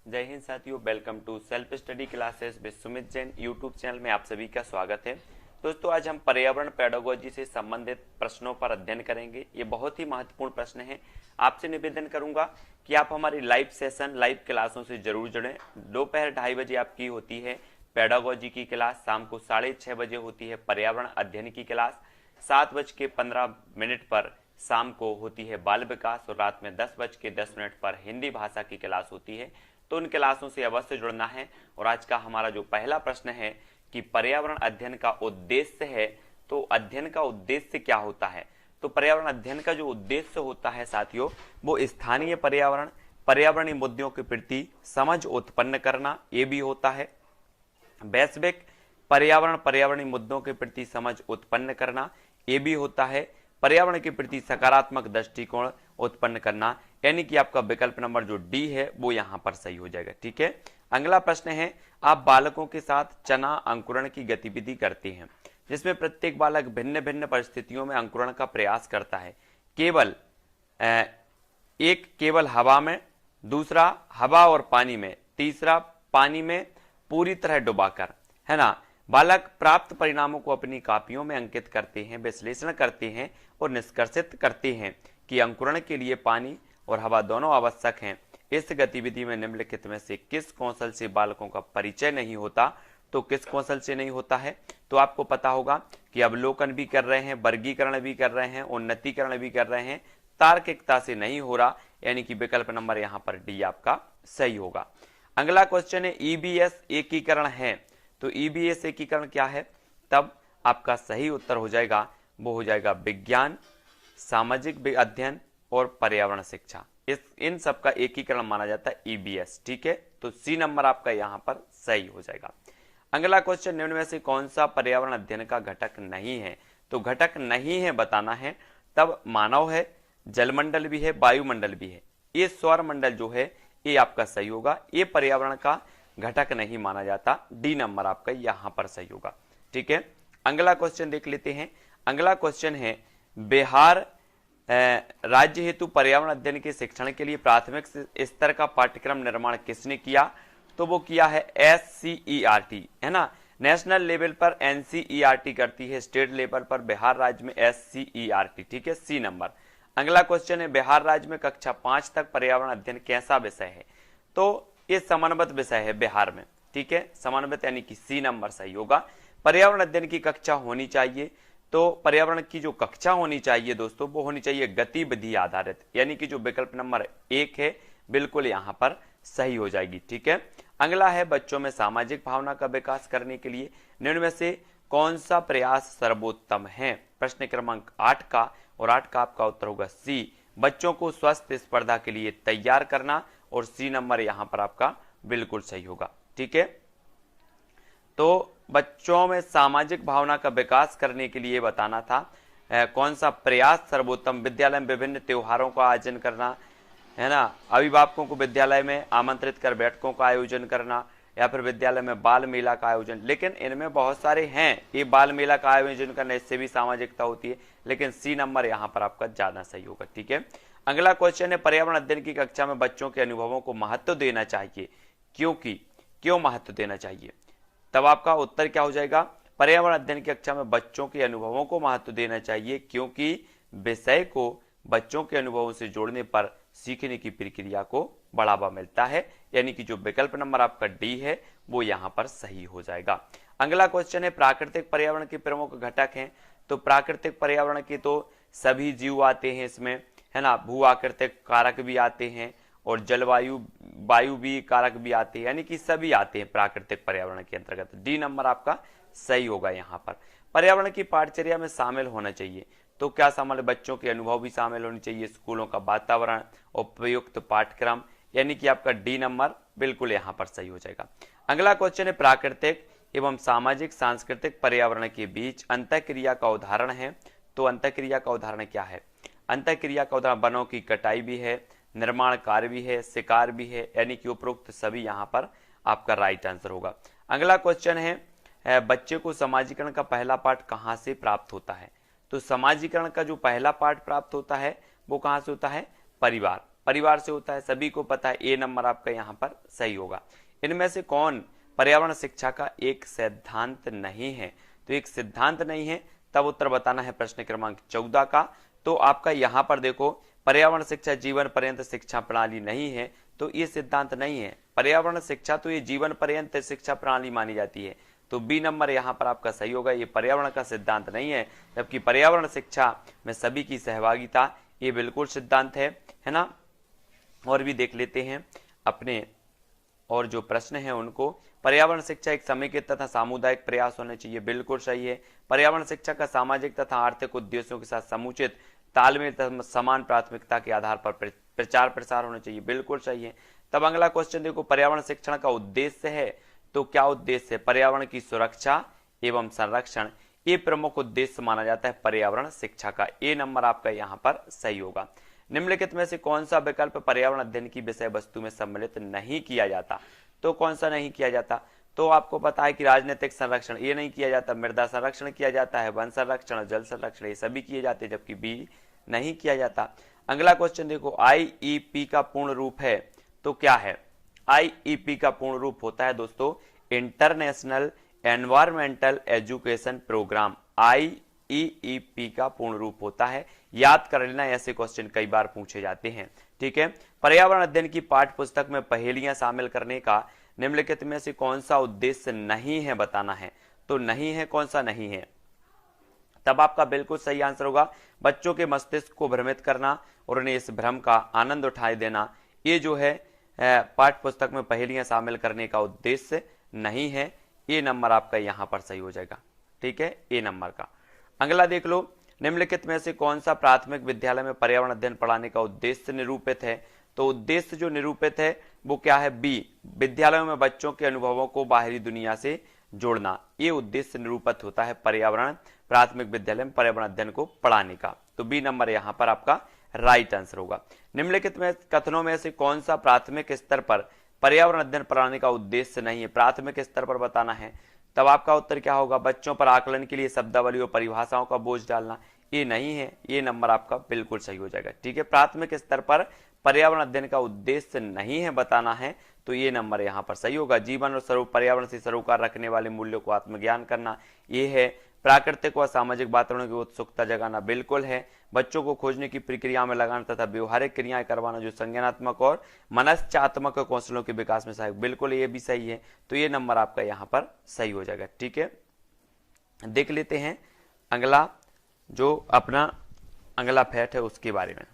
जय हिंद साथियों, welcome to self study classes with Sumit Jain YouTube channel में आप सभी का स्वागत है। दोस्तों, आज हम पर्यावरण पेडागोजी से संबंधित प्रश्नों पर अध्ययन करेंगे। ये बहुत ही महत्वपूर्ण प्रश्न है। आपसे निवेदन करूंगा कि आप हमारी लाइव सेशन, लाइव क्लासों से जरूर जुड़ें। दोपहर 2:30 बजे आपकी होती है पेडागोजी की क्लास, शाम को 6:30 बजे होती है पर्यावरण अध्ययन की क्लास, 7:15 पर शाम को होती है बाल विकास और रात में 10:10 पर हिंदी भाषा की क्लास होती है। तो उन क्लासों से अवश्य जुड़ना है। और आज का हमारा जो पहला प्रश्न है कि पर्यावरण अध्ययन का उद्देश्य है, तो अध्ययन का उद्देश्य क्या होता है? तो पर्यावरण अध्ययन का जो उद्देश्य होता है साथियों, वो स्थानीय पर्यावरण, पर्यावरणीय मुद्दों के प्रति समझ उत्पन्न करना, ये भी होता है। वैश्विक पर्यावरण, पर्यावरणीय मुद्दों के प्रति समझ उत्पन्न करना, ये भी होता है। पर्यावरण के प्रति सकारात्मक दृष्टिकोण उत्पन्न करना, यानी कि आपका विकल्प नंबर जो डी है वो यहां पर सही हो जाएगा। ठीक है। अगला प्रश्न है, आप बालकों के साथ चना अंकुरण की गतिविधि करते हैं, जिसमें प्रत्येक बालक भिन्न भिन्न परिस्थितियों में अंकुरण का प्रयास करता है। एक केवल हवा में, दूसरा हवा और पानी में, तीसरा पानी में पूरी तरह डुबाकर, है ना। बालक प्राप्त परिणामों को अपनी कापियों में अंकित करते हैं, विश्लेषण करते हैं और निष्कर्षित करते हैं कि अंकुरण के लिए पानी और हवा दोनों आवश्यक हैं। इस गतिविधि में निम्नलिखित में से किस कौशल से बालकों का परिचय नहीं होता? तो किस कौशल से नहीं होता है? तो आपको पता होगा कि अवलोकन भी कर रहे हैं, वर्गीकरण भी कर रहे हैं, उन्नतीकरण भी कर रहे हैं, तार्किकता से नहीं हो रहा, यानी कि विकल्प नंबर यहां पर डी आपका सही होगा। अगला क्वेश्चन है, ईबीएस एकीकरण है, तो ईबीएस एकीकरण क्या है? तब आपका सही उत्तर हो जाएगा, वो हो जाएगा विज्ञान, सामाजिक अध्ययन और पर्यावरण शिक्षा। इन सब का एकीकरण माना जाता है ईबीएस। ठीक है, तो सी नंबर आपका यहां पर सही हो जाएगा। अगला क्वेश्चन, निम्न में से कौन सा पर्यावरण अध्ययन का घटक नहीं है? तो घटक नहीं है बताना है। तब मानव है, जलमंडल भी है, वायुमंडल भी है, ये सौर मंडल जो है ये आपका सही होगा। ये पर्यावरण का घटक नहीं माना जाता। डी नंबर आपका यहां पर सही होगा। ठीक है, अगला क्वेश्चन देख लेते हैं। अगला क्वेश्चन है, बिहार राज्य हेतु पर्यावरण अध्ययन के शिक्षण के लिए प्राथमिक स्तर का पाठ्यक्रम निर्माण किसने किया? तो वो किया है SCERT, है ना। नेशनल लेवल पर NCERT करती है, स्टेट लेवल पर बिहार राज्य में SCERT। ठीक है, सी नंबर। अगला क्वेश्चन है, बिहार राज्य में कक्षा 5 तक पर्यावरण अध्ययन कैसा विषय है? तो ये समन्वित विषय है बिहार में। ठीक है, समन्वित यानी कि सी नंबर सही होगा। पर्यावरण अध्ययन की कक्षा होनी चाहिए, तो पर्यावरण की जो कक्षा होनी चाहिए दोस्तों, वो होनी चाहिए गतिविधि आधारित, यानी कि जो विकल्प नंबर 1 है बिल्कुल यहां पर सही हो जाएगी। ठीक है। अगला है, बच्चों में सामाजिक भावना का विकास करने के लिए निम्न में से कौन सा प्रयास सर्वोत्तम है? प्रश्न क्रमांक 8 का, और 8 का आपका उत्तर होगा सी, बच्चों को स्वस्थ स्पर्धा के लिए तैयार करना, और सी नंबर यहां पर आपका बिल्कुल सही होगा। ठीक है, तो बच्चों में सामाजिक भावना का विकास करने के लिए बताना था कौन सा प्रयास सर्वोत्तम। विद्यालय में विभिन्न त्योहारों का आयोजन करना, है ना, अभिभावकों को विद्यालय में आमंत्रित कर बैठकों का आयोजन करना, या फिर विद्यालय में बाल मेला का आयोजन। लेकिन इनमें बहुत सारे हैं, ये बाल मेला का आयोजन करना, इससे भी सामाजिकता होती है, लेकिन सी नंबर यहां पर आपका ज्यादा सही होगा। ठीक है। अगला क्वेश्चन है, पर्यावरण अध्ययन की कक्षा में बच्चों के अनुभवों को महत्व देना चाहिए, क्योंकि क्यों महत्व देना चाहिए? तब आपका उत्तर क्या हो जाएगा? पर्यावरण अध्ययन की कक्षा में बच्चों के अनुभवों को महत्व देना चाहिए, क्योंकि विषय को बच्चों के अनुभवों से जोड़ने पर सीखने की प्रक्रिया को बढ़ावा मिलता है, यानी कि जो विकल्प नंबर आपका डी है वो यहां पर सही हो जाएगा। अगला क्वेश्चन है, प्राकृतिक पर्यावरण के प्रमुख घटक हैं, तो प्राकृतिक पर्यावरण के तो सभी जीव आते हैं इसमें, है ना, भू आकृतिक कारक भी आते हैं और जलवायु वायु भी कारक भी आते हैं, यानी कि सभी आते हैं प्राकृतिक पर्यावरण के अंतर्गत। डी नंबर आपका सही होगा। यहाँ पर पर्यावरण की पाठचर्या में शामिल होना चाहिए, तो क्या शामिल? बच्चों के अनुभव भी शामिल होने चाहिए, स्कूलों का वातावरण, उपयुक्त पाठ्यक्रम, यानी कि आपका डी नंबर बिल्कुल यहाँ पर सही हो जाएगा। अगला क्वेश्चन है, प्राकृतिक एवं सामाजिक सांस्कृतिक पर्यावरण के बीच अंतःक्रिया का उदाहरण है, तो अंतःक्रिया का उदाहरण क्या है? अंतःक्रिया का उदाहरण वनों की कटाई भी है, निर्माण कार्य भी है, शिकार भी है, यानी कि उपरोक्त सभी यहां पर आपका राइट आंसर होगा। अगला क्वेश्चन है, बच्चे को समाजीकरण का पहला पाठ कहां से प्राप्त होता है? तो समाजीकरण का जो पहला पाठ प्राप्त होता है वो कहां से होता है? परिवार। परिवार से होता है, सभी को पता है। ए नंबर आपका यहाँ पर सही होगा। इनमें से कौन पर्यावरण शिक्षा का एक सिद्धांत नहीं है? तो एक सिद्धांत नहीं है, तब उत्तर बताना है प्रश्न क्रमांक 14 का। तो आपका यहाँ पर देखो, पर्यावरण शिक्षा जीवन पर्यंत शिक्षा प्रणाली नहीं है, तो ये सिद्धांत नहीं है। पर्यावरण शिक्षा तो ये जीवन पर्यंत शिक्षा प्रणाली मानी जाती है, तो बी नंबर यहाँ पर आपका सही होगा। ये पर्यावरण का सिद्धांत नहीं है, जबकि पर्यावरण शिक्षा में सभी की सहभागिता ये बिल्कुल सिद्धांत है ना। और भी देख लेते हैं अपने और जो प्रश्न है उनको। पर्यावरण शिक्षा एक समेकित तथा सामुदायिक प्रयास होना चाहिए, बिल्कुल सही है। पर्यावरण शिक्षा का सामाजिक तथा आर्थिक उद्देश्यों के साथ समुचित तालमेल तथा समान प्राथमिकता के आधार पर प्रचार प्रसार होना चाहिए, बिल्कुल सही है। तब अगला क्वेश्चन देखो, पर्यावरण शिक्षण का उद्देश्य है, तो क्या उद्देश्य है? पर्यावरण की सुरक्षा एवं संरक्षण, ये प्रमुख उद्देश्य माना जाता है पर्यावरण शिक्षा का। ए नंबर आपका यहाँ पर सही होगा। निम्नलिखित में से कौन सा विकल्प पर्यावरण अध्ययन की विषय वस्तु में सम्मिलित नहीं किया जाता? तो कौन सा नहीं किया जाता? तो आपको पता है कि राजनीतिक संरक्षण ये नहीं किया जाता, मृदा संरक्षण किया जाता है, वन संरक्षण, जल संरक्षण, ये सभी किए जाते हैं, जबकि बी नहीं किया जाता। अगला क्वेश्चन देखो, आईईपी का पूर्ण रूप है, तो क्या है? आईईपी का पूर्ण रूप होता है दोस्तों international environmental education programme. IEP का पूर्ण रूप होता है, याद कर लेना, ऐसे क्वेश्चन कई बार पूछे जाते हैं, ठीक है। पर्यावरण अध्ययन की पाठ्य पुस्तक में पहेलियां शामिल करने का निम्नलिखित में से कौन सा उद्देश्य नहीं है बताना है? तो नहीं है, कौन सा नहीं है? तब आपका बिल्कुल सही आंसर होगा बच्चों के मस्तिष्क को भ्रमित करना और उन्हें इस भ्रम का आनंद उठाए देना। ये जो है पाठ्य पुस्तक में पहेलियां शामिल करने का उद्देश्य नहीं है। ए नंबर आपका यहां पर सही हो जाएगा, ठीक है, ए नंबर का। अगला देख लो, निम्नलिखित में से कौन सा प्राथमिक विद्यालय में पर्यावरण अध्ययन पढ़ाने का उद्देश्य निरूपित है? तो उद्देश्य जो निरूपित है वो क्या है? बी, विद्यालयों में बच्चों के अनुभवों को बाहरी दुनिया से जोड़ना, ये उद्देश्य निरूपित होता है पर्यावरण प्राथमिक विद्यालय में पर्यावरण अध्ययन को पढ़ाने का। तो बी नंबर यहां पर आपका राइट आंसर होगा। निम्नलिखित में कथनों में से कौन सा प्राथमिक स्तर पर पर्यावरण अध्ययन पढ़ाने का उद्देश्य नहीं है? प्राथमिक स्तर पर बताना है, तब आपका उत्तर क्या होगा? बच्चों पर आकलन के लिए शब्दावली और परिभाषाओं का बोझ डालना, ये नहीं है। ये नंबर आपका बिल्कुल सही हो जाएगा, ठीक है। प्राथमिक स्तर पर पर्यावरण अध्ययन का उद्देश्य नहीं है बताना है, तो ये नंबर यहाँ पर सही होगा। जीवन और स्वरूप पर्यावरण से सरोकार रखने वाले मूल्यों को आत्मज्ञान करना, ये है। प्राकृतिक व सामाजिक वातावरण की उत्सुकता जगाना, बिल्कुल है। बच्चों को खोजने की प्रक्रिया में लगाना तथा व्यवहारिक क्रियाएं करवाना जो संज्ञानात्मक और मनश्चात्मक कौशलों के विकास में सहायक, बिल्कुल ये भी सही है। तो ये नंबर आपका यहाँ पर सही हो जाएगा, ठीक है। देख लेते हैं अगला जो अपना अगला फैक्ट है उसके बारे में।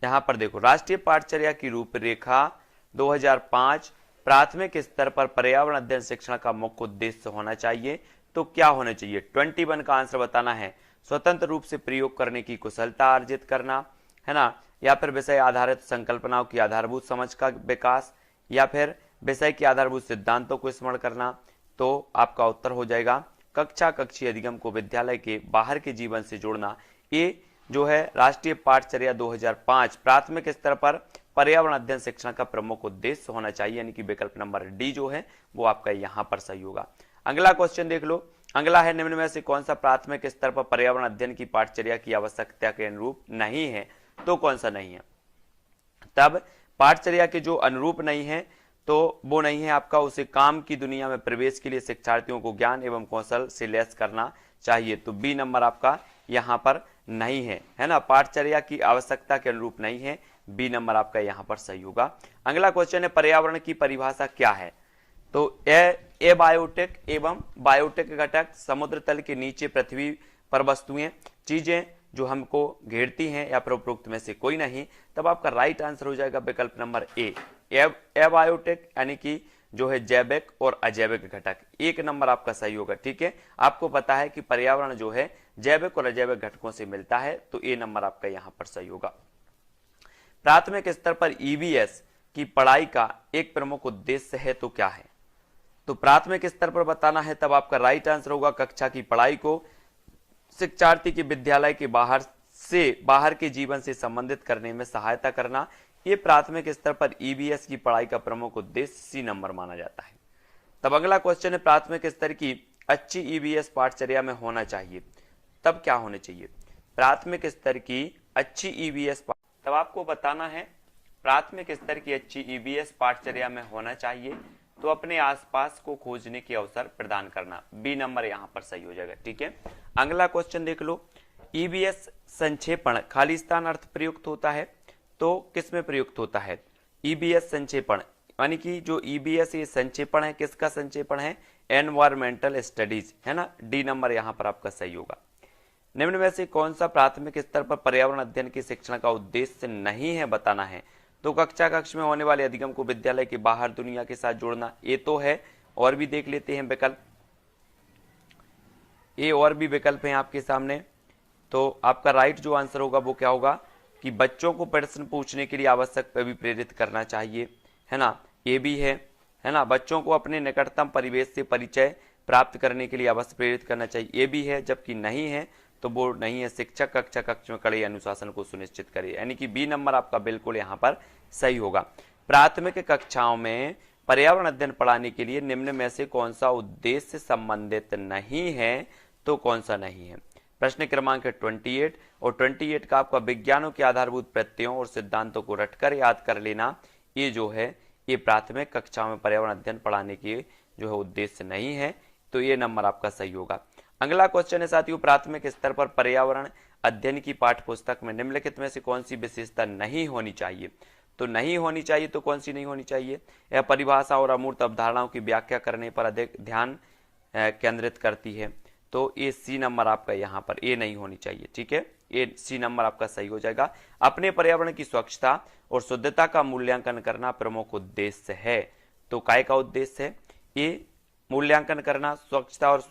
यहां पर देखो, राष्ट्रीय पाठचर्या की रूपरेखा 2005 प्राथमिक स्तर पर पर्यावरण अध्ययन शिक्षण का मुख्य उद्देश्य होना चाहिए, तो क्या होना चाहिए? 21 का आंसर बताना है। स्वतंत्र रूप से प्रयोग करने की कुशलता अर्जित करना, है ना, या फिर विषय आधारित संकल्पनाओं की आधारभूत समझ का विकास, या फिर विषय के आधारभूत सिद्धांतों को स्मरण करना। तो आपका उत्तर हो जाएगा कक्षा कक्षीय अधिगम को विद्यालय के बाहर के जीवन से जोड़ना। ये जो है राष्ट्रीय पाठचर्या 2005 प्राथमिक स्तर पर पर्यावरण अध्ययन शिक्षण का प्रमुख उद्देश्य होना चाहिए, यानी कि विकल्प नंबर डी जो है वो आपका यहां पर सही होगा। अगला क्वेश्चन देख लो, अगला है निम्न में से कौन सा प्राथमिक स्तर पर पर्यावरण अध्ययन की पाठचर्या की आवश्यकता के अनुरूप नहीं है? तो कौन सा नहीं है? तब पाठचर्या के जो अनुरूप नहीं है तो वो नहीं है आपका, उसे काम की दुनिया में प्रवेश के लिए शिक्षार्थियों को ज्ञान एवं कौशल से लैस करना चाहिए। तो बी नंबर आपका यहां पर नहीं है ना, पाठचर्या की आवश्यकता के अनुरूप नहीं है। बी नंबर आपका यहां पर सही होगा। अगला क्वेश्चन है पर्यावरण की परिभाषा क्या है? तो ए बायोटेक एवं बायोटेक घटक समुद्र तल के नीचे पृथ्वी पर वस्तुएं, चीजें जो हमको घेरती हैं या फिर उपरोक्त में से कोई नहीं। तब आपका राइट आंसर हो जाएगा विकल्प नंबर ए बायोटेक, यानी कि जो है जैविक और अजैविक घटक। एक नंबर आपका सही होगा, ठीक है। आपको पता है कि पर्यावरण जो है जैविक और अजैविक घटकों से मिलता है, तो ए नंबर आपका यहां पर सही होगा। प्राथमिक स्तर पर ईवीएस की पढ़ाई का एक प्रमुख उद्देश्य है, तो क्या है? तो प्राथमिक स्तर पर बताना है, तब आपका राइट आंसर होगा कक्षा की पढ़ाई को शिक्षार्थी के विद्यालय के बाहर के जीवन से संबंधित करने में सहायता करना। ये प्राथमिक स्तर पर ईवीएस की पढ़ाई का प्रमुख उद्देश्य सी नंबर माना जाता है। तब अगला क्वेश्चन है प्राथमिक स्तर की अच्छी ईवीएस पाठचर्या में होना चाहिए, तब क्या होने चाहिए? प्राथमिक स्तर की अच्छी ईवीएस, तब आपको बताना है प्राथमिक स्तर की अच्छी ईवीएस पाठचर्या में होना चाहिए, तो अपने आसपास को खोजने के अवसर प्रदान करना। बी नंबर यहां पर सही हो जाएगा। ठीक है, अगला क्वेश्चन देख लो। ईवीएस संक्षेपण खाली स्थान अर्थ प्रयुक्त होता है, तो किस में प्रयुक्त होता है? ईबीएस संक्षेपण, यानी कि जो ईबीएस ये संक्षेपण है, किसका संक्षेपण है? एनवायरमेंटल स्टडीज, है ना। डी नंबर यहां पर आपका सही होगा। निम्न में से कौन सा प्राथमिक स्तर पर पर्यावरण अध्ययन के शिक्षण का उद्देश्य नहीं है, बताना है। तो कक्षा कक्ष में होने वाले अधिगम को विद्यालय के बाहर दुनिया के साथ जोड़ना, ये तो है। और भी देख लेते हैं विकल्प, ये और भी विकल्प हैं आपके सामने। तो आपका राइट जो आंसर होगा वो क्या होगा कि बच्चों को प्रश्न पूछने के लिए आवश्यक प्रेरित करना चाहिए, है ना। ये भी है ना। बच्चों को अपने निकटतम परिवेश से परिचय प्राप्त करने के लिए अवश्य प्रेरित करना चाहिए, ये भी है। जबकि नहीं है तो वो नहीं है, शिक्षक कक्षा कक्ष में कड़े अनुशासन को सुनिश्चित करे, यानी कि बी नंबर आपका बिल्कुल यहाँ पर सही होगा। प्राथमिक कक्षाओं में पर्यावरण अध्ययन पढ़ाने के लिए निम्न में से कौन सा उद्देश्य संबंधित नहीं है, तो कौन सा नहीं है? प्रश्न क्रमांक 28 और 28 का आपका विज्ञानों के आधारभूत प्रत्ययों और सिद्धांतों को रटकर याद कर लेना, ये जो है ये प्राथमिक कक्षाओं में पर्यावरण अध्ययन पढ़ाने के जो है उद्देश्य नहीं है, तो ये नंबर आपका सही होगा। अगला क्वेश्चन है साथियों, प्राथमिक स्तर पर पर्यावरण अध्ययन की पाठ्य पुस्तक में निम्नलिखित में से कौन सी विशेषता नहीं होनी चाहिए? तो नहीं होनी चाहिए, तो कौन सी नहीं होनी चाहिए? यह परिभाषा और अमूर्त अवधारणाओं की व्याख्या करने पर अधिक ध्यान केंद्रित करती है, तो ये सी नंबर आपका यहाँ पर ए नहीं होनी चाहिए। ठीक है, ये सी नंबर आपका सही हो जाएगा। अपने पर्यावरण की स्वच्छता और शुद्धता का मूल्यांकन करना प्रमुख उद्देश्य है, तो काय का उद्देश्य है? ये मूल्यांकन करना, स्वच्छता और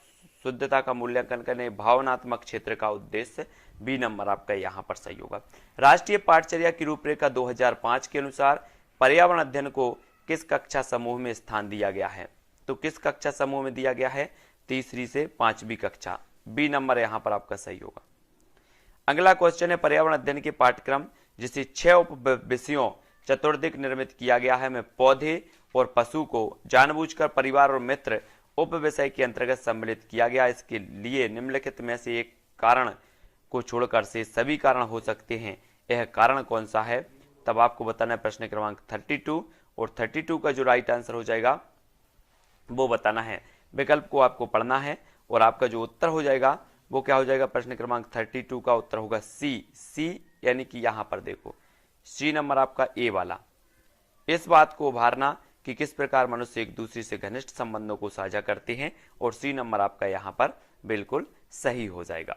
शुद्धता का मूल्यांकन करने भावनात्मक क्षेत्र का उद्देश्य, बी नंबर आपका यहाँ पर सही होगा। राष्ट्रीय पाठचर्या की रूपरेखा 2005 के अनुसार पर्यावरण अध्ययन को किस कक्षा समूह में स्थान दिया गया है? तो किस कक्षा समूह में दिया गया है? तीसरी से 5वीं कक्षा, बी नंबर यहाँ पर आपका सही होगा। अगला क्वेश्चन है, पर्यावरण अध्ययन के पाठ्यक्रम जिसे 6 उप विषयों चतुर्दिक निर्मित किया गया है में पौधे और पशु को जानबूझकर परिवार और मित्र उप विषय के अंतर्गत सम्मिलित किया गया। इसके लिए निम्नलिखित में से एक कारण को छोड़कर से सभी कारण हो सकते हैं, यह कारण कौन सा है? तब आपको बताना है प्रश्न क्रमांक 32, और 32 का जो राइट आंसर हो जाएगा वो बताना है। विकल्प को आपको पढ़ना है और आपका जो उत्तर हो जाएगा वो क्या हो जाएगा? प्रश्न क्रमांक 32 का उत्तर होगा सी, यानी कि यहां पर देखो सी नंबर आपका ए वाला। इस बात को उभारना कि किस प्रकार मनुष्य एक दूसरे से घनिष्ठ संबंधों को साझा करते हैं, और सी नंबर आपका यहां पर बिल्कुल सही हो जाएगा।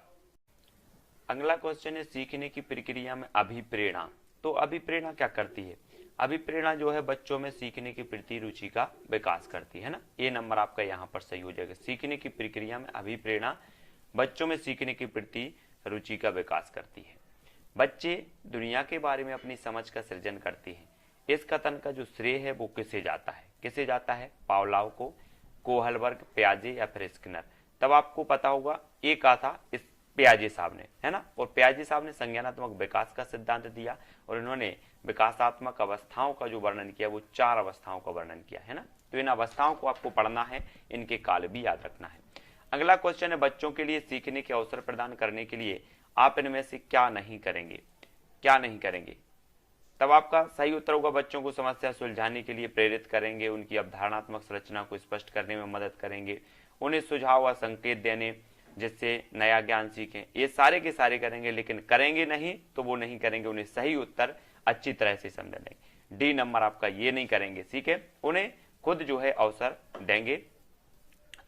अगला क्वेश्चन है, सीखने की प्रक्रिया में अभिप्रेरणा। तो अभिप्रेरणा क्या करती है? अभिप्रेरणा जो है बच्चों में सीखने की प्रति रुचि का विकास करती है ना। ये नंबर आपका यहाँ पर सही हो जाएगा। सीखने की प्रक्रिया में अभिप्रेरणा बच्चों में सीखने की प्रति रुचि का विकास करती है। बच्चे दुनिया के बारे में अपनी समझ का सृजन करते हैं। इस कथन का जो श्रेय है वो किसे जाता है? किसे जाता है? पावलोव को, कोहलबर्ग, पियाजे या फिर स्किनर। तब आपको पता होगा ये कहा था इस पियाजे साहब ने, है ना। और पियाजे साहब ने संज्ञानात्मक विकास का सिद्धांत दिया और इन्होंने विकासात्मक अवस्थाओं का जो वर्णन किया वो 4 अवस्थाओं का वर्णन किया, है ना। तो इन अवस्थाओं को आपको पढ़ना है, इनके काल भी याद रखना है। अगला क्वेश्चन है, बच्चों के लिए सीखने के अवसर प्रदान करने के लिए आप इनमें से क्या नहीं करेंगे? क्या नहीं करेंगे? तब आपका सही उत्तर होगा, बच्चों को समस्या सुलझाने के लिए प्रेरित करेंगे, उनकी अवधारणात्मक संरचना को स्पष्ट करने में मदद करेंगे, उन्हें सुझाव व संकेत देने जिससे नया ज्ञान सीखें। ये सारे के सारे करेंगे, लेकिन करेंगे नहीं तो वो नहीं करेंगे, उन्हें सही उत्तर अच्छी तरह से समझ लेंगे। डी नंबर आपका ये नहीं करेंगे, ठीक है, उन्हें खुद जो है अवसर देंगे,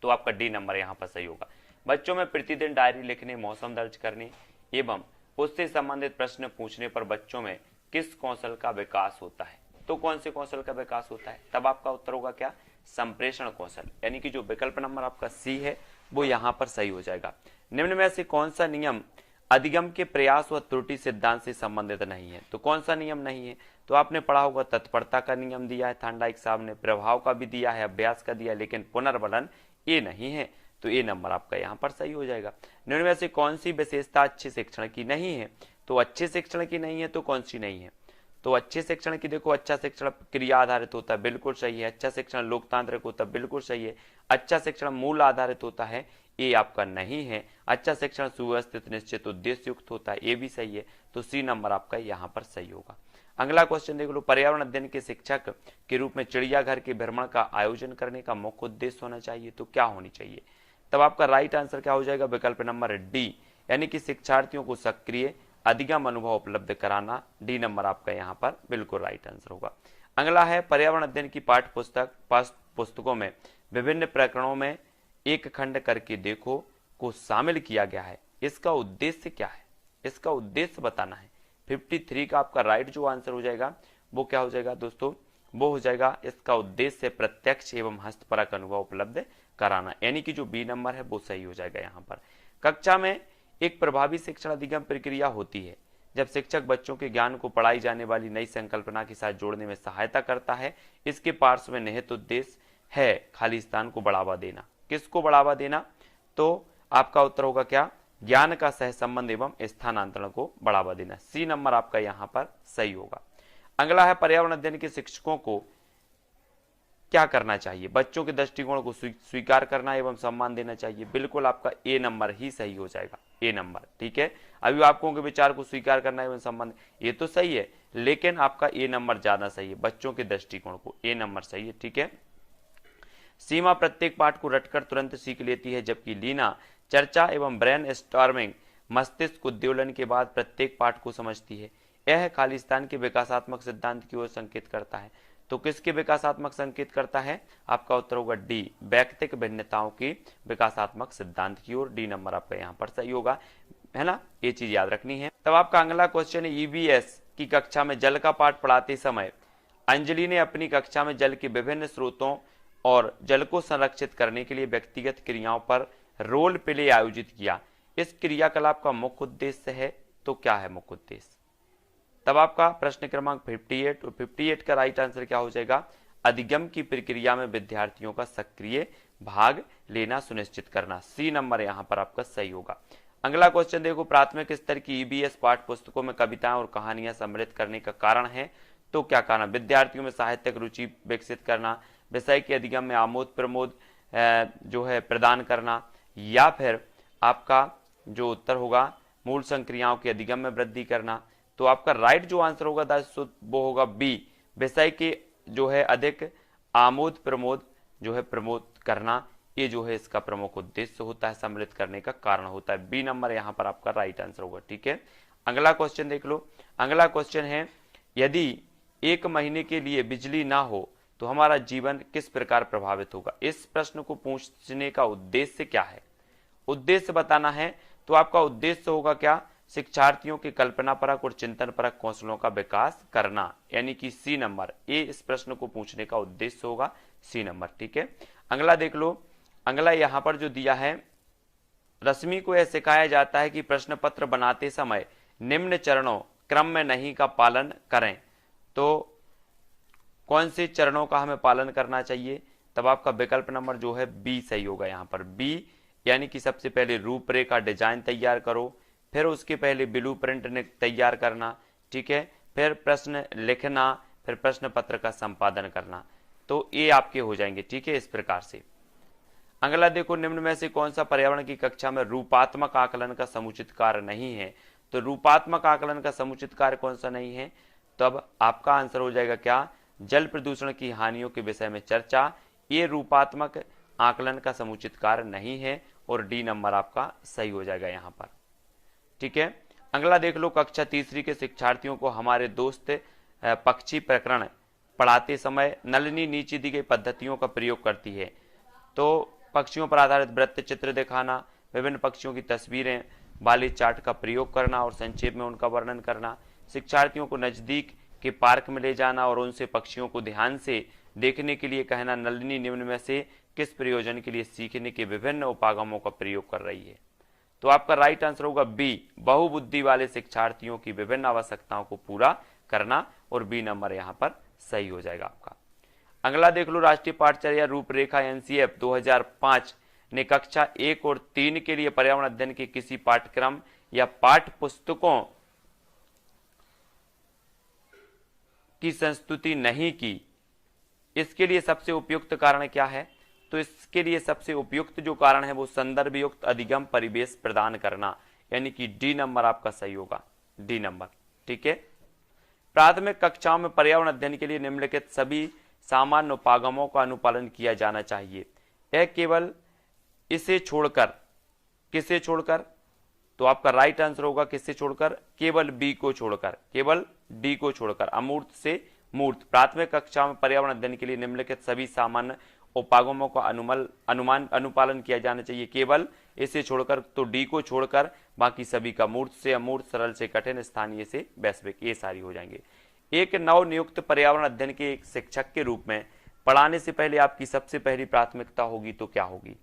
तो आपका डी नंबर यहाँ पर सही होगा। बच्चों में प्रतिदिन डायरी लिखने, मौसम दर्ज करने एवं उससे संबंधित प्रश्न पूछने पर बच्चों में किस कौशल का विकास होता है? तो कौन से कौशल का विकास होता है? तब आपका उत्तर होगा क्या? संप्रेषण कौशल, यानी कि जो विकल्प नंबर आपका सी है वो यहां पर सही हो जाएगा। निम्न में से कौन सा नियम अधिगम के प्रयास व त्रुटि सिद्धांत से संबंधित नहीं है? तो कौन सा नियम नहीं है? तो आपने पढ़ा होगा तत्परता का नियम दिया है थार्नडाइक साहब ने, प्रभाव का भी दिया है, अभ्यास का दिया, लेकिन पुनर्वलन ये नहीं है, तो ये नंबर आपका यहाँ पर सही हो जाएगा। निम्न में से कौन सी विशेषता अच्छे शिक्षण की नहीं है? तो अच्छे शिक्षण की नहीं है, तो कौन सी नहीं है? तो अच्छे शिक्षण की देखो, अच्छा शिक्षण क्रिया आधारित होता है, बिल्कुल सही है। अच्छा शिक्षण लोकतांत्रिक होता है, बिल्कुल सही है। अच्छा शिक्षण मूल आधारित होता है, ए आपका नहीं है। अच्छा शिक्षण सुव्यवस्थित निश्चित उद्देश्य युक्त होता है, ये भी सही है, तो सी नंबर आपका यहाँ पर सही होगा। अगला क्वेश्चन देख लो, पर्यावरण अध्ययन के शिक्षक के रूप में चिड़ियाघर के भ्रमण का आयोजन करने का मुख्य उद्देश्य होना चाहिए, तो क्या होनी चाहिए? तब आपका राइट आंसर क्या हो जाएगा? विकल्प नंबर डी, यानी कि शिक्षार्थियों को सक्रिय अधिगम अनुभव उपलब्ध कराना। डी नंबर आपका यहाँ पर बिल्कुल राइट आंसर होगा। अगला है, पर्यावरण अध्ययन की पुस्तकों में विभिन्न प्रकरणों में एक खंड करके देखो को शामिल किया गया है, इसका उद्देश्य क्या है? इसका उद्देश्य बताना है। 53 का आपका राइट जो आंसर हो जाएगा वो क्या हो जाएगा दोस्तों? वो हो जाएगा इसका उद्देश्य प्रत्यक्ष एवं हस्तपरक अनुभव उपलब्ध कराना, यानी कि जो बी नंबर है वो सही हो जाएगा यहाँ पर। कक्षा में एक प्रभावी शिक्षण अधिगम प्रक्रिया होती है जब शिक्षक बच्चों के ज्ञान को पढ़ाई जाने वाली नई संकल्पना के साथ जोड़ने में सहायता करता है। इसके पार्श्व में निहित उद्देश्य है खाली स्थान को बढ़ावा देना। किसको बढ़ावा देना? तो आपका उत्तर होगा क्या? ज्ञान का सहसंबंध एवं स्थानांतरण को बढ़ावा देना। सी नंबर आपका यहाँ पर सही होगा। अगला है, पर्यावरण अध्ययन के शिक्षकों को क्या करना चाहिए? बच्चों के दृष्टिकोण को स्वीकार करना एवं सम्मान देना चाहिए। बिल्कुल आपका ए नंबर ही सही हो जाएगा, ए नंबर। ठीक है, अभिभावकों के विचार को स्वीकार करना एवं सम्मान, ये तो सही है, लेकिन आपका ए नंबर ज्यादा सही है। बच्चों के दृष्टिकोण को, ए नंबर सही है। ठीक है, सीमा प्रत्येक पाठ को रटकर तुरंत सीख लेती है, जबकि लीना चर्चा एवं ब्रेन स्टॉर्मिंग मस्तिष्क उद्दोलन के बाद प्रत्येक पाठ को समझती है। यह खालिस्तान के विकासात्मक सिद्धांत की ओर संकेत करता है। तो किसके विकासात्मक संकेत करता है? आपका उत्तर होगा डी, वैयक्तिक भिन्नताओं की विकासात्मक सिद्धांत की ओर। डी नंबर आपका यहाँ पर सही होगा, है ना, ये चीज याद रखनी है। तब आपका अगला क्वेश्चन है, ईवीएस की कक्षा में जल का पाठ पढ़ाते समय अंजलि ने अपनी कक्षा में जल के विभिन्न स्रोतों और जल को संरक्षित करने के लिए व्यक्तिगत क्रियाओं पर रोल प्ले आयोजित किया। इस क्रियाकलाप का मुख्य उद्देश्य है, तो क्या है मुख्य उद्देश्य? तब आपका प्रश्न क्रमांक 58 और 58 का राइट आंसर क्या हो जाएगा? अधिगम की प्रक्रिया में विद्यार्थियों का सक्रिय भाग लेना सुनिश्चित करना। सी नंबर यहां पर आपका सही होगा। अगला क्वेश्चन देखो, प्राथमिक स्तर की ईबीएस पाठ्य पुस्तकों में कविताएं और कहानियां सम्मिलित करने का कारण है, तो क्या कारण? विद्यार्थियों में साहित्यिक रुचि विकसित करना, विषय के अधिगम में आमोद प्रमोद जो है प्रदान करना, या फिर आपका जो उत्तर होगा मूल संक्रियाओं के अधिगम में वृद्धि करना। तो आपका राइट जो आंसर होगा वो होगा बी, विषय के जो है अधिक आमोद प्रमोद जो है प्रमोद करना, ये जो है इसका प्रमुख उद्देश्य होता है, सम्मिलित करने का कारण होता है। बी नंबर यहां पर आपका राइट आंसर होगा। ठीक है, अगला क्वेश्चन देख लो। अगला क्वेश्चन है, यदि 1 महीने के लिए बिजली ना हो तो हमारा जीवन किस प्रकार प्रभावित होगा? इस प्रश्न को पूछने का उद्देश्य क्या है? उद्देश्य बताना है। तो आपका उद्देश्य होगा क्या? शिक्षार्थियों के कल्पना परक और चिंतन परक कौशलों का विकास करना, यानी कि सी नंबर, ए इस प्रश्न को पूछने का उद्देश्य होगा, सी नंबर। ठीक है, अगला देख लो। अगला यहां पर जो दिया है, रश्मि को यह सिखाया जाता है कि प्रश्न पत्र बनाते समय निम्न चरणों क्रम में नहीं का पालन करें। तो कौन से चरणों का हमें पालन करना चाहिए? तब आपका विकल्प नंबर जो है बी सही होगा यहाँ पर, बी, यानी कि सबसे पहले रूपरेखा डिजाइन तैयार करो, फिर उसके पहले ब्लूप्रिंट तैयार करना, ठीक है, फिर प्रश्न लिखना, फिर प्रश्न पत्र का संपादन करना। तो ये आपके हो जाएंगे। ठीक है, इस प्रकार से। अगला देखो, निम्न में से कौन सा पर्यावरण की कक्षा में रूपात्मक आकलन का समुचित कार्य नहीं है? तो रूपात्मक आकलन का समुचित कार्य कौन सा नहीं है? तब आपका आंसर हो जाएगा क्या? जल प्रदूषण की हानियों के विषय में चर्चा, ये रूपात्मक आकलन का समुचित कार्य नहीं है, और डी नंबर आपका सही हो जाएगा यहां पर। ठीक है, अगला देख लो, कक्षा तीसरी के शिक्षार्थियों को हमारे दोस्त पक्षी प्रकरण पढ़ाते समय नलिनी नीचे दी गई पद्धतियों का प्रयोग करती है। तो पक्षियों पर आधारित वृत्त चित्र दिखाना, विभिन्न पक्षियों की तस्वीरें वाले चार्ट का प्रयोग करना और संक्षेप में उनका वर्णन करना, शिक्षार्थियों को नजदीक के पार्क में ले जाना और उनसे पक्षियों को ध्यान से देखने के लिए कहना। नलिनी निम्न में से किस प्रयोजन के लिए सीखने के विभिन्न उपागमों का प्रयोग कर रही है? तो आपका राइट आंसर होगा बी, बहुबुद्धि वाले शिक्षार्थियों की विभिन्न आवश्यकताओं को पूरा करना, और बी नंबर यहां पर सही हो जाएगा आपका। अगला देख लो, राष्ट्रीय पाठचर्या रूपरेखा एनसीएफ 2005 ने कक्षा 1 और 3 के लिए पर्यावरण अध्ययन के किसी पाठ्यक्रम या पाठ्य पुस्तकों की संस्तुति नहीं की। इसके लिए सबसे उपयुक्त कारण क्या है? तो इसके लिए सबसे उपयुक्त जो कारण है वो संदर्भ युक्त अधिगम परिवेश प्रदान करना, यानी कि डी नंबर आपका सही होगा, डी नंबर। ठीक है। प्राथमिक कक्षाओं में पर्यावरण अध्ययन के लिए निम्नलिखित सभी सामान्य उपागमों का अनुपालन किया जाना चाहिए। यह केवल इसे छोड़कर, किसे छोड़कर, तो आपका राइट आंसर होगा किसे छोड़कर, केवल बी को छोड़कर, केवल डी को छोड़कर, अमूर्त से मूर्त। प्राथमिक कक्षा में पर्यावरण अध्ययन के लिए निम्नलिखित सभी सामान्य उपागमों का अनुपालन किया जाना चाहिए, केवल इसे छोड़कर, तो डी को छोड़कर बाकी सभी का, मूर्त से अमूर्त, सरल से कठिन, स्थानीय से वैश्विक, ये सारी हो जाएंगे। एक नव नियुक्त पर्यावरण अध्ययन के एक शिक्षक के रूप में पढ़ाने से पहले आपकी सबसे पहली प्राथमिकता होगी तो क्या होगी,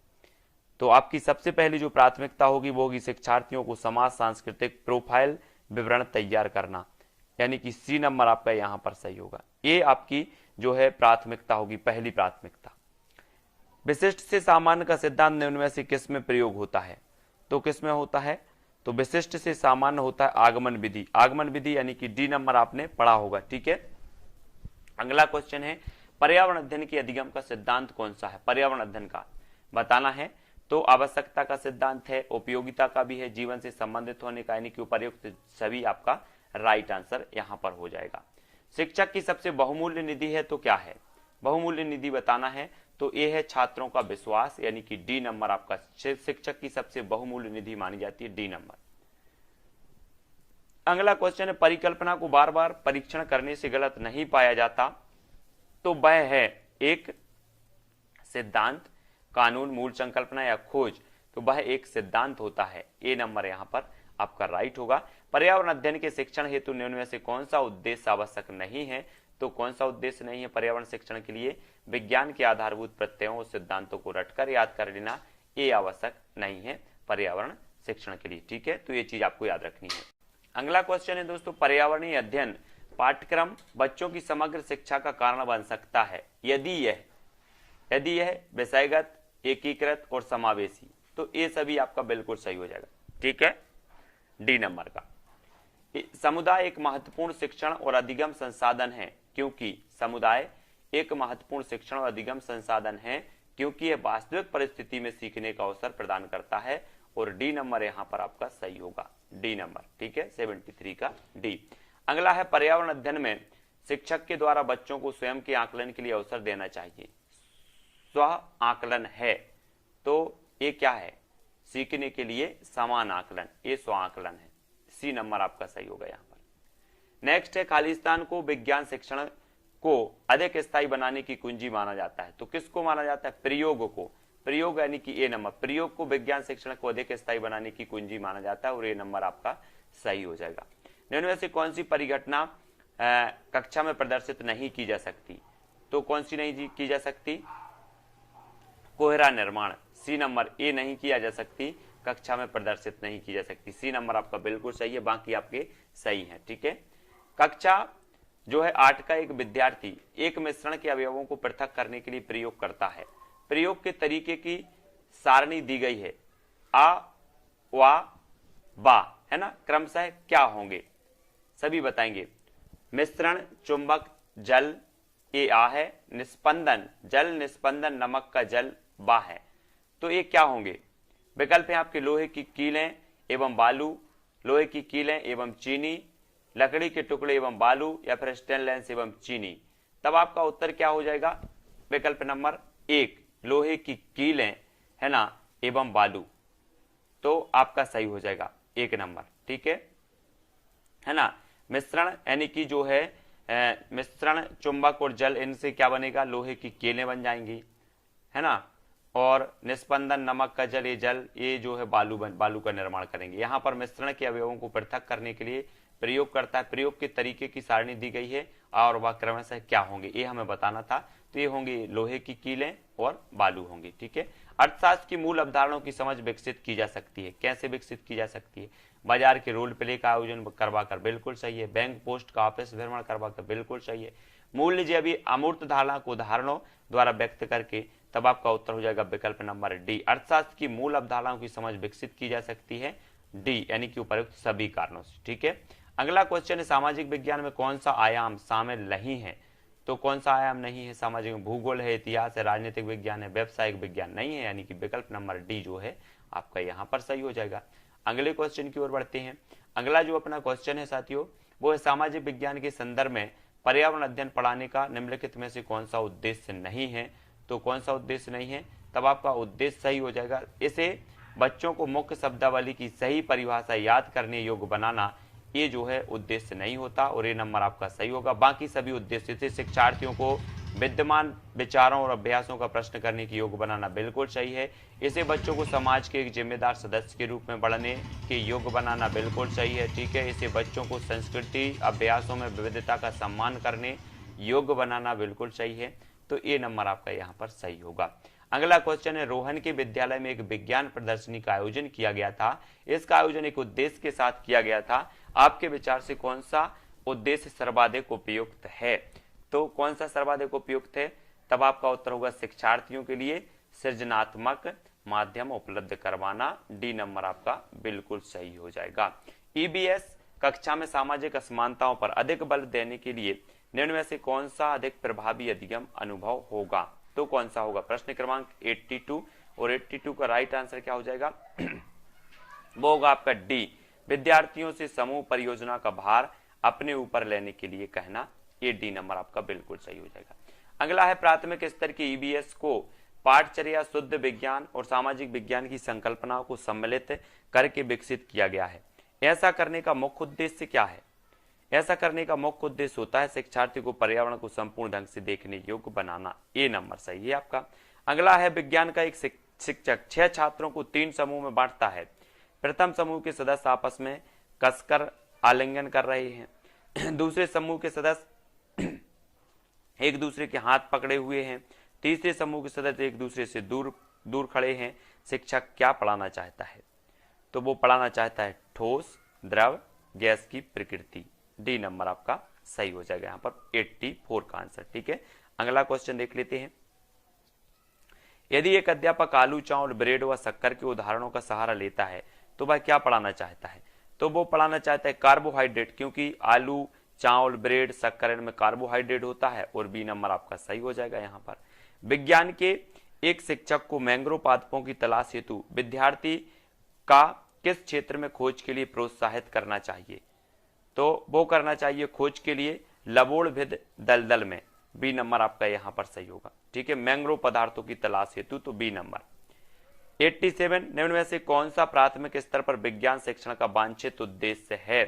तो आपकी सबसे पहली जो प्राथमिकता होगी वो होगी शिक्षार्थियों को समाज सांस्कृतिक प्रोफाइल विवरण तैयार करना, यानी कि सी नंबर आपका यहां पर सही होगा। ये आपकी जो है प्राथमिकता होगी, पहली प्राथमिकता। विशिष्ट से सामान्य का सिद्धांत निम्न में से किस में प्रयोग होता है, तो किस में होता है, तो विशिष्ट से सामान्य होता है आगमन विधि, आगमन विधि, यानी कि डी नंबर आपने पढ़ा होगा। ठीक है। अगला क्वेश्चन है पर्यावरण अध्ययन की अधिगम का सिद्धांत कौन सा है, पर्यावरण अध्ययन का बताना है, तो आवश्यकता का सिद्धांत है, उपयोगिता का भी है, जीवन से संबंधित होने का, यानी कि उपर्युक्त सभी आपका राइट आंसर यहां पर हो जाएगा। शिक्षक की सबसे बहुमूल्य निधि है तो क्या है, बहुमूल्य निधि बताना है, तो ये है छात्रों का विश्वास, यानी कि डी नंबर आपका शिक्षक की सबसे बहुमूल्य निधि मानी जाती है, डी नंबर। अगला क्वेश्चन है परिकल्पना को बार बार परीक्षण करने से गलत नहीं पाया जाता, तो वह है एक सिद्धांत, कानून, मूल संकल्पना या खोज, तो वह एक सिद्धांत होता है, ए नंबर यहां पर आपका राइट होगा। पर्यावरण अध्ययन के शिक्षण हेतु निम्न में से कौन सा उद्देश्य आवश्यक नहीं है, तो कौन सा उद्देश्य नहीं है पर्यावरण शिक्षण के लिए, विज्ञान के आधारभूत प्रत्ययों और सिद्धांतों को रटकर याद कर लेना, ये आवश्यक नहीं है पर्यावरण शिक्षण के लिए। ठीक है, तो ये चीज आपको याद रखनी है। अगला क्वेश्चन है दोस्तों, पर्यावरणीय अध्ययन पाठ्यक्रम बच्चों की समग्र शिक्षा का कारण बन सकता है यदि यह विषयगत, एकीकृत और समावेशी, तो ये सभी आपका बिल्कुल सही हो जाएगा। ठीक है, डी नंबर का। समुदाय एक महत्वपूर्ण शिक्षण और अधिगम संसाधन है, क्योंकि समुदाय एक महत्वपूर्ण शिक्षण और अधिगम संसाधन है क्योंकि यह वास्तविक परिस्थिति में सीखने का अवसर प्रदान करता है, और डी नंबर यहां पर आपका सही होगा, डी नंबर। ठीक है, 73 का डी। अगला है पर्यावरण अध्ययन में शिक्षक के द्वारा बच्चों को स्वयं के आकलन के लिए अवसर देना चाहिए। स्व आकलन है तो ये क्या है, सीखने के लिए समान आकलन, ये स्व आकलन है, सी नंबर आपका सही होगा यहां पर। नेक्स्ट है खालिस्तान को विज्ञान शिक्षण को अधिक स्थायी बनाने की कुंजी माना जाता है, तो किसको माना जाता है, प्रयोग को, प्रयोग यानी कि ए नंबर, प्रयोग को विज्ञान शिक्षण को अधिक स्थायी बनाने की कुंजी माना जाता है, और ये नंबर आपका सही हो जाएगा। निम्न में से कौन सी परिघटना कक्षा में प्रदर्शित नहीं की जा सकती, तो कौन सी नहीं की जा सकती, कोहरा निर्माण, सी नंबर, ए नहीं किया जा सकती, कक्षा में प्रदर्शित नहीं की जा सकती, सी नंबर आपका बिल्कुल सही है, बाकी आपके सही हैं। ठीक है, कक्षा जो है 8 का एक विद्यार्थी एक मिश्रण के अवयवों को पृथक करने के लिए प्रयोग करता है। प्रयोग के तरीके की सारणी दी गई है, आ, वा, बा, है ना, क्रमशः क्या होंगे सभी बताएंगे। मिश्रण, चुंबक, जल, ये आ है, निस्पंदन, जल निस्पंदन, नमक का जल, बा है, तो ये क्या होंगे, विकल्प है आपके लोहे की कीलें एवं बालू, लोहे की कीलें एवं चीनी, लकड़ी के टुकड़े एवं बालू, या फिर स्टेनलेस एवं चीनी। तब आपका उत्तर क्या हो जाएगा, विकल्प नंबर 1 लोहे की कीलें, है ना, एवं बालू, तो आपका सही हो जाएगा 1 नंबर। ठीक है ना। मिश्रण यानी कि जो है मिश्रण, चुंबक और जल, इनसे क्या बनेगा, लोहे की कीलें बन जाएंगी, है ना, और निस्पंदन, नमक का जल, ये जो है बालू का निर्माण करेंगे। यहाँ पर मिश्रण के अवयवों को पृथक करने के लिए प्रयोग करता है, प्रयोग के तरीके की सारणी दी गई है, और वह क्रमशः क्या होंगे ये हमें बताना था, तो ये होंगे लोहे की कीलें और बालू होंगी। ठीक है, अर्थशास्त्र की मूल अवधारणाओं की समझ विकसित की जा सकती है, कैसे विकसित की जा सकती है, बाजार के रोल प्ले का आयोजन करवाकर, बिल्कुल सही है, बैंक पोस्ट का ऑफिस भ्रमण करवाकर, बिल्कुल सही है, मूल्य जैवी अमूर्त धारणा को उदाहरणों द्वारा व्यक्त करके, तब आपका उत्तर हो जाएगा विकल्प नंबर डी। अर्थशास्त्र की मूल अवधारणाओं की समझ विकसित की जा सकती है, डी, यानी कि उपयुक्त सभी कारणों से। ठीक है, अगला क्वेश्चन है सामाजिक विज्ञान में कौन सा आयाम शामिल नहीं है, तो कौन सा आयाम नहीं है? सामाजिक भूगोल है, इतिहास है, राजनीतिक विज्ञान है, व्यवसायिक विज्ञान नहीं है, यानी कि विकल्प नंबर डी जो है आपका यहाँ पर सही हो जाएगा। अगले क्वेश्चन की ओर बढ़ते हैं। अगला जो अपना क्वेश्चन है साथियों वो है सामाजिक विज्ञान के संदर्भ में पर्यावरण अध्ययन पढ़ाने का निम्नलिखित में से कौन सा उद्देश्य नहीं है? तो कौन सा उद्देश्य नहीं है? तब आपका उद्देश्य सही हो जाएगा। इसे बच्चों को मुख्य शब्दावली की सही परिभाषा याद करने योग्य बनाना, ये जो है उद्देश्य नहीं होता और ये नंबर आपका सही होगा। बाकी सभी उद्देश्य से शिक्षार्थियों को विद्यमान विचारों और अभ्यासों का प्रश्न करने की योग्य बनाना बिल्कुल सही है। इसे बच्चों को समाज के एक जिम्मेदार सदस्य के रूप में बढ़ने के योग्य बनाना बिल्कुल सही है। ठीक है, इसे बच्चों को संस्कृति अभ्यासों में विविधता का सम्मान करने योग्य बनाना बिल्कुल सही है। तो ये नंबर आपका यहाँ पर सही होगा। अगला क्वेश्चन है रोहन के विद्यालय में एक विज्ञान प्रदर्शनी का आयोजन किया गया था। इसका आयोजन एक उद्देश्य के साथ किया गया था। आपके विचार से कौन सा उद्देश्य सर्वाधिक उपयुक्त है? तो कौन सा सर्वाधिक उपयुक्त है? तब आपका उत्तर होगा शिक्षार्थियों के लिए सृजनात्मक माध्यम उपलब्ध करवाना। डी नंबर आपका बिल्कुल सही हो जाएगा। ईबीएस कक्षा में सामाजिक असमानताओं पर अधिक बल देने के लिए निम्न में से कौन सा अधिक प्रभावी अधिगम अनुभव होगा? तो कौन सा होगा? प्रश्न क्रमांक 82 और 82 का राइट आंसर क्या हो जाएगा? वो होगा आपका डी, विद्यार्थियों से समूह परियोजना का भार अपने ऊपर लेने के लिए कहना। ये डी नंबर आपका बिल्कुल सही हो जाएगा। अगला है प्राथमिक स्तर के ईबीएस को पाठचर्या शुद्ध विज्ञान और सामाजिक विज्ञान की संकल्पनाओं को सम्मिलित करके विकसित किया गया है। ऐसा करने का मुख्य उद्देश्य क्या है? ऐसा करने का मुख्य उद्देश्य होता है शिक्षार्थी को पर्यावरण को संपूर्ण ढंग से देखने योग्य बनाना। ए नंबर सही है आपका। अगला है विज्ञान का एक शिक्षक 6 छात्रों को 3 समूह में बांटता है। प्रथम समूह के सदस्य आपस में कसकर आलिंगन कर रहे हैं। दूसरे समूह के सदस्य एक दूसरे के हाथ पकड़े हुए हैं। तीसरे समूह के सदस्य एक दूसरे से दूर दूर खड़े हैं। शिक्षक क्या पढ़ाना चाहता है? तो वो पढ़ाना चाहता है ठोस, द्रव, गैस की प्रकृति। डी नंबर आपका सही हो जाएगा यहाँ पर 84 का आंसर। ठीक है, अगला क्वेश्चन देख लेते हैं। यदि एक अध्यापक आलू, चावल, ब्रेड व शक्कर के उदाहरणों का सहारा लेता है तो वह क्या पढ़ाना चाहता है? तो वो पढ़ाना चाहता है कार्बोहाइड्रेट, क्योंकि आलू, चावल, ब्रेड, शक्कर में कार्बोहाइड्रेट होता है और बी नंबर आपका सही हो जाएगा यहाँ पर। विज्ञान के एक शिक्षक को मैंग्रोव पादपों की तलाश हेतु विद्यार्थी का किस क्षेत्र में खोज के लिए प्रोत्साहित करना चाहिए? तो वो करना चाहिए खोज के लिए लवोड़भिद दलदल में। बी नंबर आपका यहाँ पर सही होगा। ठीक है, मैंग्रोव पदार्थों की तलाश हेतु, तो बी नंबर। 87 निम्न में से कौन सा प्राथमिक स्तर पर विज्ञान शिक्षण का वांछित उद्देश्य है?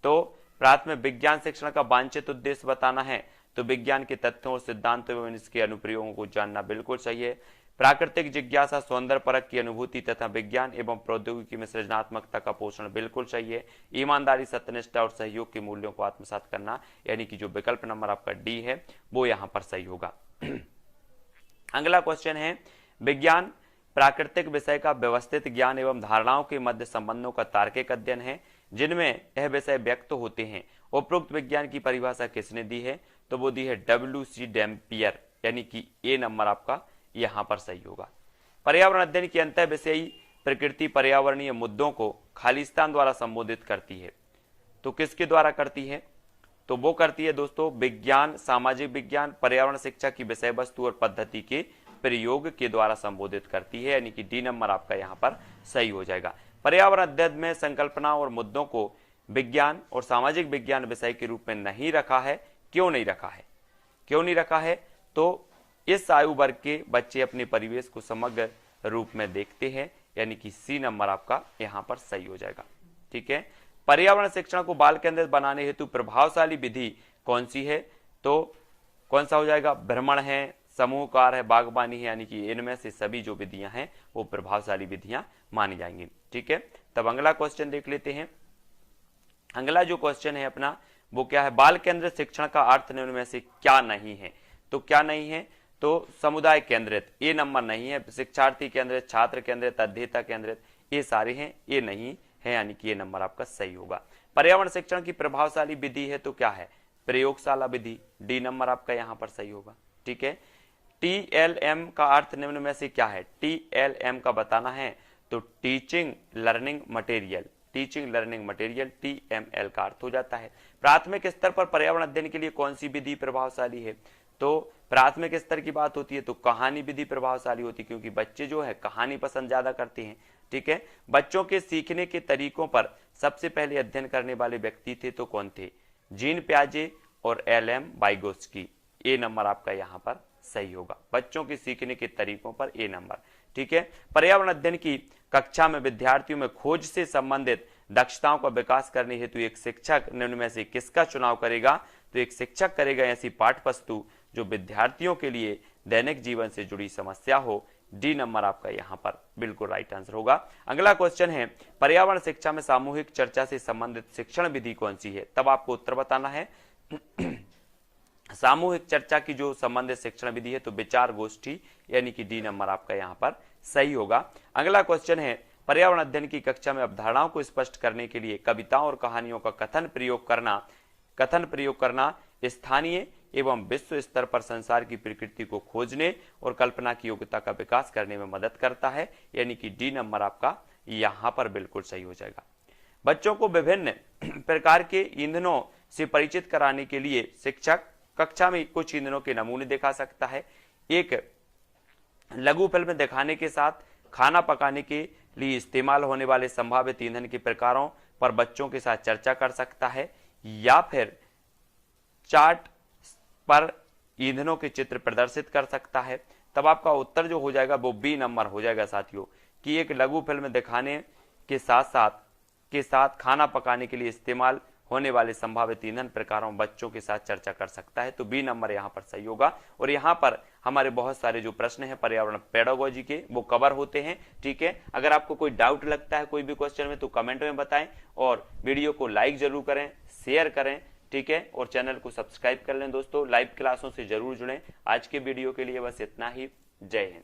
तो प्राथमिक विज्ञान शिक्षण का वांछित उद्देश्य बताना है तो विज्ञान के तथ्यों और सिद्धांतों एवं इसके अनुप्रयोगों को जानना बिल्कुल सही है। प्राकृतिक जिज्ञासा, सौंदर्य परख की अनुभूति तथा विज्ञान एवं प्रौद्योगिकी में सृजनात्मकता का पोषण बिल्कुल सही है। ईमानदारी, सत्यनिष्ठा और सहयोग के मूल्यों को आत्मसात करना, यानी कि जो विकल्प नंबर आपका डी है वो यहाँ पर सही होगा। अगला क्वेश्चन है विज्ञान प्राकृतिक विषय का व्यवस्थित ज्ञान एवं धारणाओं के मध्य संबंधों का तार्किक अध्ययन है जिनमें यह विषय व्यक्त होते हैं। उपरोक्त विज्ञान की परिभाषा किसने दी है? तो वो दी है WC डैम्पियर, यानी कि ए नंबर आपका यहां पर सही होगा। पर्यावरण अध्ययन की अंतः विषयी प्रकृति पर्यावरणीय मुद्दों को खालिस्तान द्वारा संबोधित करती है। तो किसके द्वारा करती है? तो वो करती है दोस्तों विज्ञान, सामाजिक विज्ञान, पर्यावरण शिक्षा की विषय वस्तु और पद्धति के प्रयोग के द्वारा संबोधित करती है, यानी कि डी नंबर आपका यहाँ पर सही हो जाएगा। पर्यावरण अध्ययन में संकल्पना और मुद्दों को विज्ञान और सामाजिक विज्ञान विषय के रूप में नहीं रखा है। क्यों नहीं रखा है? क्यों नहीं रखा है? तो इस आयु वर्ग के बच्चे अपने परिवेश को समग्र रूप में देखते हैं, यानी कि सी नंबर आपका यहाँ पर सही हो जाएगा। ठीक है, पर्यावरण शिक्षण को बाल केंद्रित बनाने हेतु प्रभावशाली विधि कौन सी है? तो कौन सा हो जाएगा? भ्रमण है, समूह कार्य है, बागवानी है, यानी कि इनमें से सभी जो विधियां हैं वो प्रभावशाली विधियां मानी जाएंगी। ठीक है, तब अगला क्वेश्चन देख लेते हैं। अगला जो क्वेश्चन है अपना वो क्या है? बाल केंद्रित शिक्षण का अर्थ निम्न में से क्या नहीं है? तो क्या नहीं है? तो समुदाय केंद्रित, ये नंबर नहीं है। शिक्षार्थी केंद्रित, छात्र केंद्रित, अध्येता केंद्रित, ये सारे हैं, ये नहीं है, यानी कि ये नंबर आपका सही होगा। पर्यावरण शिक्षण की प्रभावशाली विधि है तो क्या है? प्रयोगशाला विधि। डी नंबर आपका यहाँ पर सही होगा। ठीक है, TLM का अर्थ निम्न में से क्या है? TLM का बताना है तो teaching learning material. Teaching learning material TML का अर्थ हो जाता है। प्राथमिक स्तर पर पर्यावरण अध्ययन के लिए कौन सी विधि प्रभावशाली है? तो प्राथमिक स्तर की बात होती है तो कहानी विधि प्रभावशाली होती है, क्योंकि बच्चे जो है कहानी पसंद ज्यादा करते हैं। ठीक है, बच्चों के सीखने के तरीकों पर सबसे पहले अध्ययन करने वाले व्यक्ति थे तो कौन थे? जीन पियाजे और एलएम वाइगोत्स्की। ए नंबर आपका यहाँ पर सही होगा, बच्चों के सीखने के तरीकों पर ए नंबर। ठीक है, पर्यावरण अध्ययन की कक्षा में विद्यार्थियों में खोज से संबंधित दक्षताओं का विकास करने हेतु एक शिक्षक निम्न में से किसका चुनाव करेगा? तो एक शिक्षक करेगा ऐसी पाठ्यवस्तु जो विद्यार्थियों के लिए दैनिक जीवन से जुड़ी समस्या हो। डी नंबर आपका यहाँ पर बिल्कुल राइट आंसर होगा। अगला क्वेश्चन है, पर्यावरण शिक्षा में सामूहिक चर्चा से संबंधित शिक्षण विधि कौन सी है? तब आपको उत्तर बताना है। सामूहिक चर्चा की जो संबंधित शिक्षण विधि है तो विचार गोष्ठी, यानी कि डी नंबर आपका यहाँ पर सही होगा। अगला क्वेश्चन है, पर्यावरण अध्ययन की कक्षा में अवधारणाओं को स्पष्ट करने के लिए कविताओं और कहानियों का कथन प्रयोग करना स्थानीय एवं विश्व स्तर पर संसार की प्रकृति को खोजने और कल्पना की योग्यता का विकास करने में मदद करता है, यानी कि डी नंबर आपका यहां पर बिल्कुल सही हो जाएगा। बच्चों को विभिन्न प्रकार के ईंधनों से परिचित कराने के लिए शिक्षक कक्षा में कुछ ईंधनों के नमूने दिखा सकता है। एक लघु फिल्म दिखाने के साथ खाना पकाने के लिए इस्तेमाल होने वाले संभावित ईंधन के प्रकारों पर बच्चों के साथ चर्चा कर सकता है, या फिर चार्ट पर ईंधनों के चित्र प्रदर्शित कर सकता है। तब आपका उत्तर जो हो जाएगा वो बी नंबर हो जाएगा साथियों, कि एक लघु फिल्म दिखाने के साथ खाना पकाने के लिए इस्तेमाल होने वाले संभावित ईंधन प्रकारों बच्चों के साथ चर्चा कर सकता है। तो बी नंबर यहाँ पर सही होगा। और यहाँ पर हमारे बहुत सारे जो प्रश्न हैं पर्यावरण पेडागोजी के वो कवर होते हैं। ठीक है, अगर आपको कोई डाउट लगता है कोई भी क्वेश्चन में तो कमेंट में बताएं, और वीडियो को लाइक जरूर करें, शेयर करें। ठीक है, और चैनल को सब्सक्राइब कर लें दोस्तों। लाइव क्लासों से जरूर जुड़ें। आज के वीडियो के लिए बस इतना ही। जय हिंद।